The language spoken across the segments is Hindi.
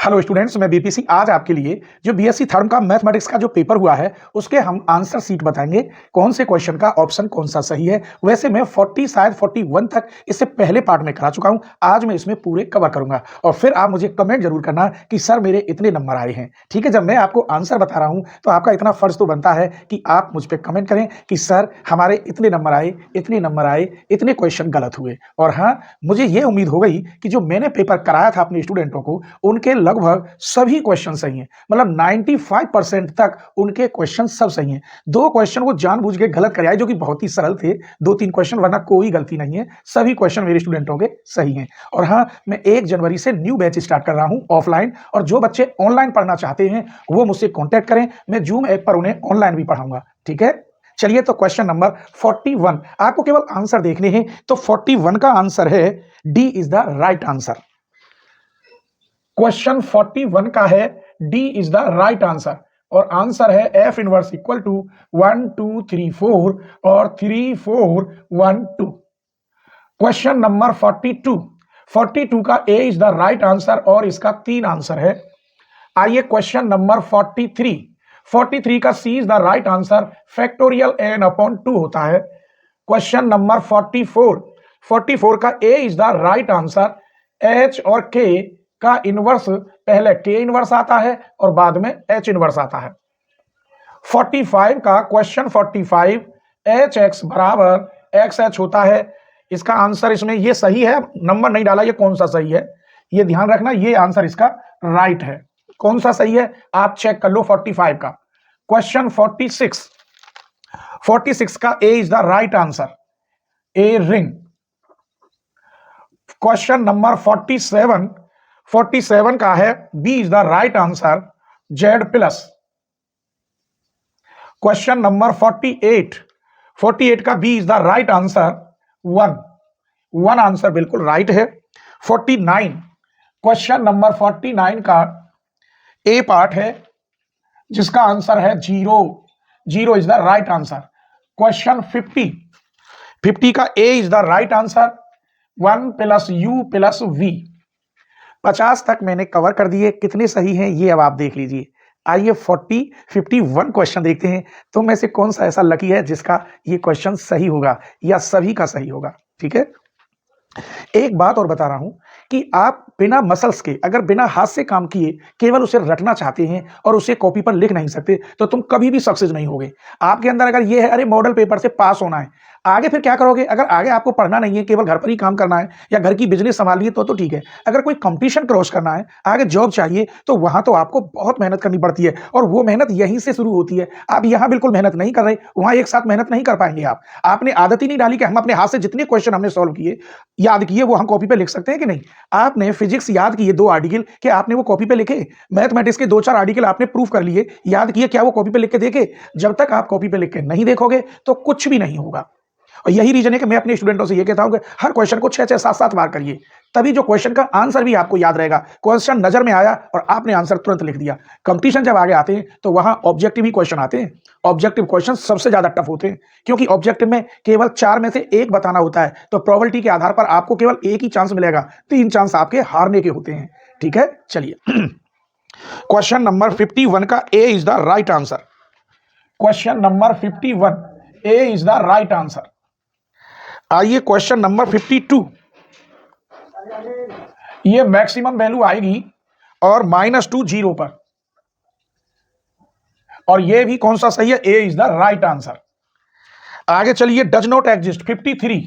हेलो स्टूडेंट्स, मैं बीपीसी आज आपके लिए जो बीएससी थर्ड का मैथमेटिक्स का जो पेपर हुआ है उसके हम आंसर सीट बताएंगे। कौन से क्वेश्चन का ऑप्शन कौन सा सही है। वैसे मैं 40 शायद 41 तक इससे पहले पार्ट में करा चुका हूं। आज मैं इसमें पूरे कवर करूंगा और फिर आप मुझे कमेंट जरूर करना कि सर मेरे इतने नंबर आए हैं। ठीक है, जब मैं आपको आंसर बता रहा हूं तो आपका इतना फर्ज तो बनता है कि आप मुझ पर कमेंट करें कि सर हमारे इतने नंबर आए, इतने नंबर आए, इतने क्वेश्चन गलत हुए। और हाँ, मुझे ये उम्मीद हो गई कि जो मैंने पेपर कराया था अपने स्टूडेंटों को उनके लगभग सभी क्वेश्चन सही हैं, मतलब 95% तक उनके क्वेश्चन सब सही हैं। दो क्वेश्चन वो जानबूझ के गलत कराए जो कि बहुत ही सरल थे, 2-3 क्वेश्चन, वरना कोई गलती नहीं है, सभी क्वेश्चन मेरे स्टूडेंटों के सही हैं। और हाँ, मैं 1 जनवरी से न्यू बैच स्टार्ट कर रहा हूं ऑफलाइन, और जो बच्चे ऑनलाइन पढ़ना चाहते हैं वो मुझसे कॉन्टैक्ट करें, मैं जूम ऐप पर उन्हें ऑनलाइन भी पढ़ाऊंगा। ठीक है, चलिए तो क्वेश्चन नंबर 41 आपको केवल आंसर देखने हैं। तो 41 का आंसर है D is the right answer. Question 41 का है D is the right answer और आंसर है एफ इनवर्स इक्वल टू 1 2 3 4 और 3 4 1 2। क्वेश्चन नंबर 42 का A is the right answer और इसका 3 आंसर है। आइए क्वेश्चन नंबर 43 का C is the right answer, factorial N upon 2 होता है। क्वेश्चन नंबर 44 का A is the right answer, H और के का इनवर्स पहले के इनवर्स आता है और बाद में एच इनवर्स आता है। 45 का क्वेश्चन 45 एच एक्स बराबर एक्स एच होता है। इसका आंसर इसमें ये सही है, नंबर नहीं डाला, ये कौन सा सही है ये ध्यान रखना, ये आंसर इसका राइट है। कौन सा सही है आप चेक कर लो 45 का। क्वेश्चन 46 का A is the right answer, A ring. Question number 47 का है B is the right answer, Z plus. Question number 48 का B is the right answer, 1 answer बिल्कुल राइट है। 49 क्वेश्चन नंबर 49 का ए पार्ट है जिसका आंसर है 0 is the right answer. Question 50 का A is the right answer, 1 plus U plus V. 50 तक मैंने कवर कर दिए, कितने सही हैं ये अब आप देख लीजिए। आइए 51 क्वेश्चन देखते हैं, तो में से कौन सा ऐसा लकी है जिसका ये क्वेश्चन सही होगा या सभी का सही होगा। ठीक है, एक बात और बता रहा हूं कि आप बिना मसल्स के, अगर बिना हाथ से काम किए केवल उसे रटना चाहते हैं और उसे कॉपी पर लिख नहीं सकते तो तुम कभी भी सक्सेस नहीं होगे। आपके अंदर अगर ये है अरे मॉडल पेपर से पास होना है, आगे फिर क्या करोगे? अगर आगे आपको पढ़ना नहीं है, केवल घर पर ही काम करना है या घर की बिजनेस संभालिए तो ठीक है। अगर कोई कंपटीशन क्रॉस करना है, आगे जॉब चाहिए, तो वहां तो आपको बहुत मेहनत करनी पड़ती है और वो मेहनत यहीं से शुरू होती है। आप यहां बिल्कुल मेहनत नहीं कर रहे, वहां एक साथ मेहनत नहीं कर पाएंगे आप। आपने आदत ही नहीं डाली कि हम अपने हाथ से जितने क्वेश्चन हमने सॉल्व किए, याद किए, वो हम कॉपी पे लिख सकते हैं कि नहीं। आपने फिजिक्स याद किए 2 आर्टिकल, कि आपने वो कॉपी पे लिखे? मैथमेटिक्स के 2-4 आर्टिकल आपने प्रूफ कर लिए, याद किए, क्या वो कॉपी पे लिख के देखे? जब तक आप कॉपी पे लिख के नहीं देखोगे तो कुछ भी नहीं होगा। और यही रीजन है कि मैं अपने स्टूडेंटों से ये कहता हूं कि हर क्वेश्चन को 6-6 7-7 बार करिए, तभी जो क्वेश्चन का आंसर भी आपको याद रहेगा। क्वेश्चन नजर में आया और आपने आंसर तुरंत लिख दिया। कंपटीशन जब आगे आते हैं तो वहां ऑब्जेक्टिव ही क्वेश्चन आते हैं। ऑब्जेक्टिव क्वेश्चन सबसे ज्यादा टफ होते हैं, क्योंकि ऑब्जेक्टिव में केवल 4 में से 1 बताना होता है, तो प्रोबेबिलिटी के आधार पर आपको केवल 1 ही चांस मिलेगा, 3 चांस आपके हारने के होते हैं। ठीक है, चलिए क्वेश्चन नंबर 51 का A is the right answer. Question number 51 A is the right answer. आइए क्वेश्चन नंबर 52, ये मैक्सिमम वैल्यू आएगी और -2 0 पर, और ये भी कौन सा सही है? A is the right answer. आगे चलिए, डज नॉट एग्जिस्ट। 53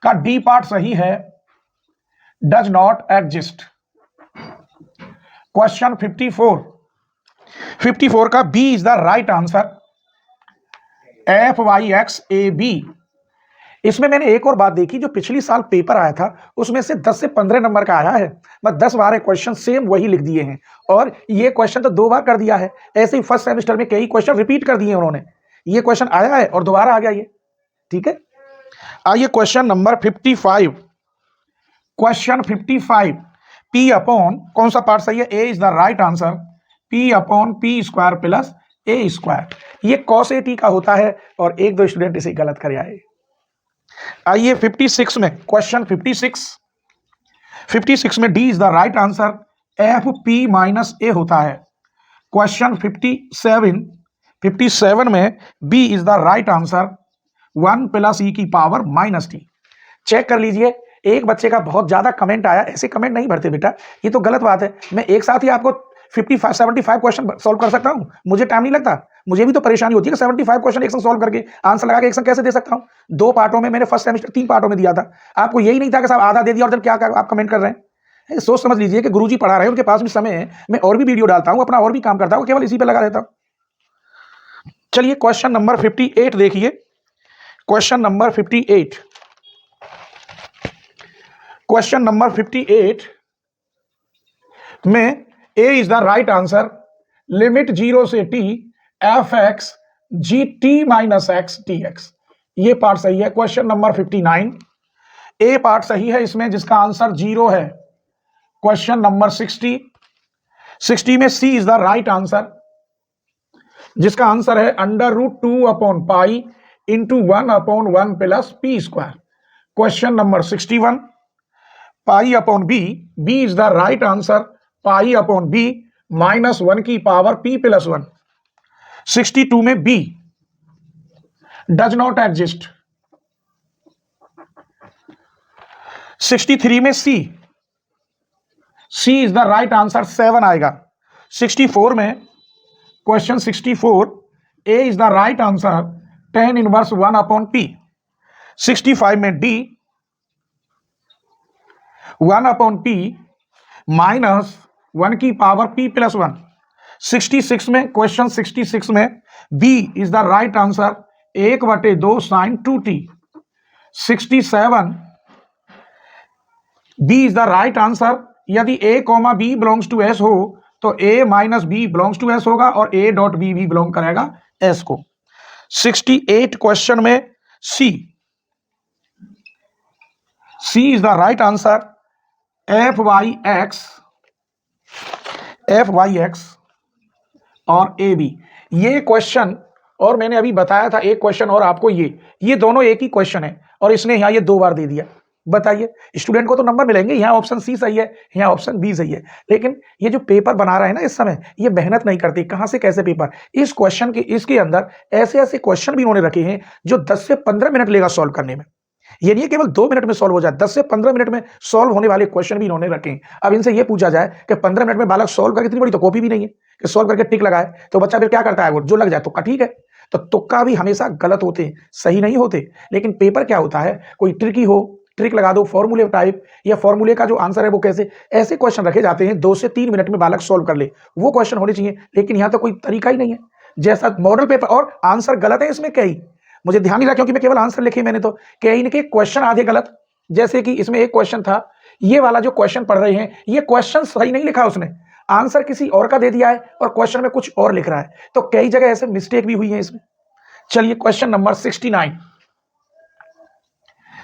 का डी पार्ट सही है, डज नॉट एग्जिस्ट। क्वेश्चन 54 का B is the right answer, F Y X A B. इसमें मैंने एक और बात देखी, जो पिछली साल पेपर आया था उसमें से 10 से 15 नंबर का आया है, मैं 10-12 क्वेश्चन सेम वही लिख दिए हैं, और ये क्वेश्चन तो 2 बार कर दिया है। ऐसे ही फर्स्ट सेमेस्टर में कई क्वेश्चन रिपीट कर दिए उन्होंने, ये क्वेश्चन आया है और दोबारा आ गया ये। ठीक है, आइए question number 55। Question 55 P upon कौन सा पार्ट सही है? A is the right answer, P upon P square plus A square. ये कॉस ए टी का होता है और 1-2 स्टूडेंट इसे गलत कर आए। आइए 56 में, क्वेश्चन 56 में D is the right answer, F P minus A होता है। क्वेश्चन 57 में B is the right answer 1 plus E की पावर माइनस टी। चेक कर लीजिए, एक बच्चे का बहुत ज्यादा कमेंट आया, ऐसे कमेंट नहीं भरते बेटा, ये तो गलत बात है। मैं एक साथ ही आपको 75 क्वेश्चन सॉल्व कर सकता हूं, मुझे टाइम नहीं लगता, मुझे भी तो परेशानी होती है कि 75 क्वेश्चन एक संग सॉल्व करके आंसर लगा के एक संग कैसे दे सकता हूं। 2 पार्टों में मैंने फर्स्ट सेमेस्टर 3 पार्टों में दिया था, आपको यही नहीं था कि साहब आधा दे दिया और जब क्या आप कमेंट कर रहे हैं। सोच समझ लीजिए कि गुरुजी पढ़ा रहे हैं, उनके पास भी समय है, मैं और भी वीडियो डालता हूं, अपना और भी काम करता हूं, केवल इसी पे लगा रहता हूं। चलिए क्वेश्चन नंबर 58 देखिए। क्वेश्चन नंबर 58, क्वेश्चन नंबर 58 में A is the right answer, limit 0 से T F X G T minus X T X, ये पार्ट सही है। क्वेश्चन नंबर 59, ए पार्ट सही है इसमें, जिसका आंसर 0 है। क्वेश्चन नंबर 60 में C is the right answer, जिसका आंसर है √2/पाई into 1/1 plus P square. Question number 61, pi upon B, B is the right answer, pi upon B minus 1 की पावर पी प्लस 1। 62 में बी डज नॉट एग्जिस्ट। 63 में C is the right answer, 7 आएगा। 64 में, question 64, A is the right answer, tan inverse 1/p। 65 में डी 1/p माइनस 1 की पावर p प्लस 1। 66 में, क्वेश्चन 66 में B is the right answer, 1/2 sine 2t। 67 B is the right answer, यदि a, b belongs to s हो तो a minus B belongs to s होगा और a डॉट बी भी बिलोंग करेगा s को। 68 क्वेश्चन में C is the right answer, F Y X और ए बी, ये क्वेश्चन, और मैंने अभी बताया था एक क्वेश्चन और आपको, ये दोनों एक ही क्वेश्चन है और इसने यहां ये 2 बार दे दिया। बताइए, स्टूडेंट को तो नंबर मिलेंगे, यहां ऑप्शन सी सही है, यहां ऑप्शन बी सही है, लेकिन ये जो पेपर बना रहे हैं ना इस समय, ये मेहनत नहीं करती, कहां से कैसे पेपर। इस क्वेश्चन के इसके अंदर ऐसे ऐसे क्वेश्चन भी उन्होंने रखे हैं जो 10 से 15 मिनट लेगा सॉल्व करने में। ये नहीं केवल 2 मिनट में सॉल्व हो जाए, 10 से 15 मिनट में सॉल्व होने वाले क्वेश्चन भी इन्होंने रखे हैं। अब इनसे ये पूछा जाए कि 15 मिनट में बालक सॉल्व करके, इतनी बड़ी तो कॉपी भी नहीं है कि सॉल्व करके टिक लगाए, तो बच्चा फिर क्या करता है, वो जो लग जाए तुक्का, ठीक है। तो तुक्का भी हमेशा गलत होते हैं, सही नहीं होते। लेकिन पेपर क्या होता है, कोई ट्रिकी हो, ट्रिक लगा दो, फॉर्मूले टाइप, या फॉर्मूले का जो आंसर है वो कैसे, ऐसे क्वेश्चन रखे जाते हैं 2 से 3 मिनट में बालक सॉल्व कर ले, वो क्वेश्चन होने चाहिए। लेकिन यहाँ तो कोई तरीका ही नहीं है, जैसा मॉडल पेपर, और आंसर गलत है इसमें कई, मुझे ध्यान नहीं रहा क्योंकि मैं केवल आंसर लिखे मैंने, तो कई इनके क्वेश्चन आधे गलत। जैसे कि इसमें एक क्वेश्चन था, ये वाला जो क्वेश्चन पढ़ रहे हैं, ये क्वेश्चन सही नहीं लिखा उसने, आंसर किसी और का दे दिया है और क्वेश्चन में कुछ और लिख रहा है, तो कई जगह ऐसे मिस्टेक भी हुई है इसमें। चलिए क्वेश्चन नंबर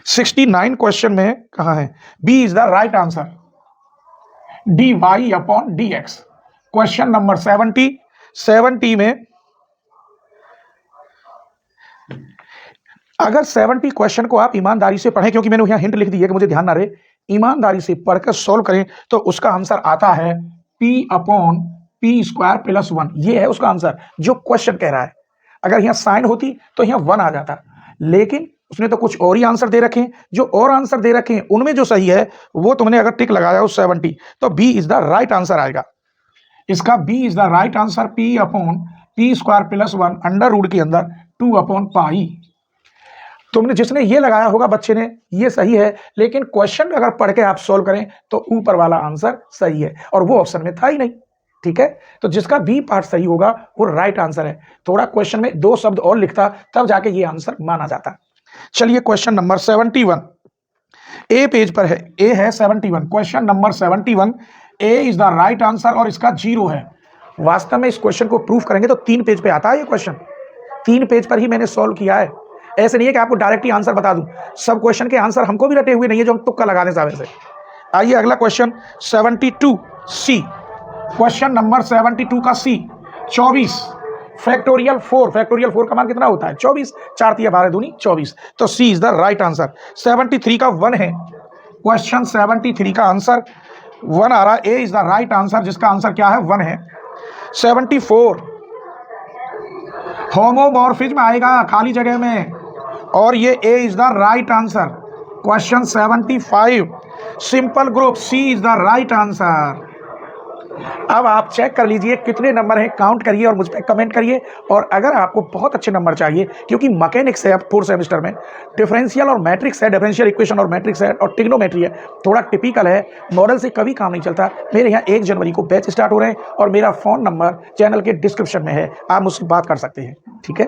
69 क्वेश्चन में कहां है, B is the right answer, dy/dx। Question number 70 में, अगर 70 क्वेश्चन को आप ईमानदारी से पढ़ें, क्योंकि मैंने यहां हिंट लिख दी है कि मुझे ध्यान ना रहे, ईमानदारी से पढ़कर सॉल्व करें तो उसका आंसर आता है p/p² प्लस 1। ये है उसका आंसर जो क्वेश्चन कह रहा है। अगर यहाँ साइन होती तो यहाँ 1 आ जाता, लेकिन उसने तो कुछ और ही आंसर दे रखे हैं। जो और आंसर दे रखे हैं उनमें जो सही है वो तुमने अगर टिक लगाया हो 70, तो B is the right answer आएगा। इसका B is the right answer, p/p² plus 1 under root के अंदर 2/पाई। तुमने जिसने ये लगाया होगा बच्चे ने, ये सही है, लेकिन क्वेश्चन अगर पढ़ के आप सॉल्व करें तो ऊपर वाला आंसर सही है, और वो ऑप्शन में था ही नहीं, ठीक है। तो जिसका बी पार्ट सही होगा वो राइट आंसर है। थोड़ा क्वेश्चन में 2 शब्द और लिखता तब जाके ये आंसर माना जाता। चलिए क्वेश्चन नंबर 71, ए पेज पर है, ए है 71। Question number 71, A is the right answer और इसका 0 है। वास्तव में इस क्वेश्चन को प्रूफ करेंगे तो 3 पेज पे आता है ये क्वेश्चन, 3 पेज पर ही मैंने सॉल्व किया है। ऐसे नहीं है कि आपको डायरेक्ट ही आंसर बता दूं, सब क्वेश्चन के आंसर हमको भी रटे हुए नहीं है जो हम तुक्का लगाने सावे से। आइए अगला क्वेश्चन 72 सी। क्वेश्चन नंबर 72 का सी, 24 फैक्टोरियल 4, फैक्टोरियल 4 का मान कितना होता है 24, 4 × 12 = 24, तो सी इज द राइट आंसर। 73 का 1 है। क्वेश्चन 73 का आंसर 1 आ रहा है, A is the right answer, जिसका आंसर क्या है 1 है। 74 होमोमॉर्फिज्म आएगा खाली जगह में, और ये A is the right answer. Question 75 simple group, C is the right answer. अब आप चेक कर लीजिए कितने नंबर हैं, काउंट करिए और मुझ पर कमेंट करिए। और अगर आपको बहुत अच्छे नंबर चाहिए, क्योंकि मैकेनिक्स है अब 4th सेमेस्टर में, डिफरेंशियल और मैट्रिक्स है, डिफरेंशियल इक्वेशन और मैट्रिक्स है, और ट्रिग्नोमेट्री है, थोड़ा टिपिकल है, मॉडल से कभी काम नहीं चलता। मेरे यहाँ 1 जनवरी को बैच स्टार्ट हो रहे हैं और मेरा फ़ोन नंबर चैनल के डिस्क्रिप्शन में है, आप मुझसे बात कर सकते हैं। ठीक है।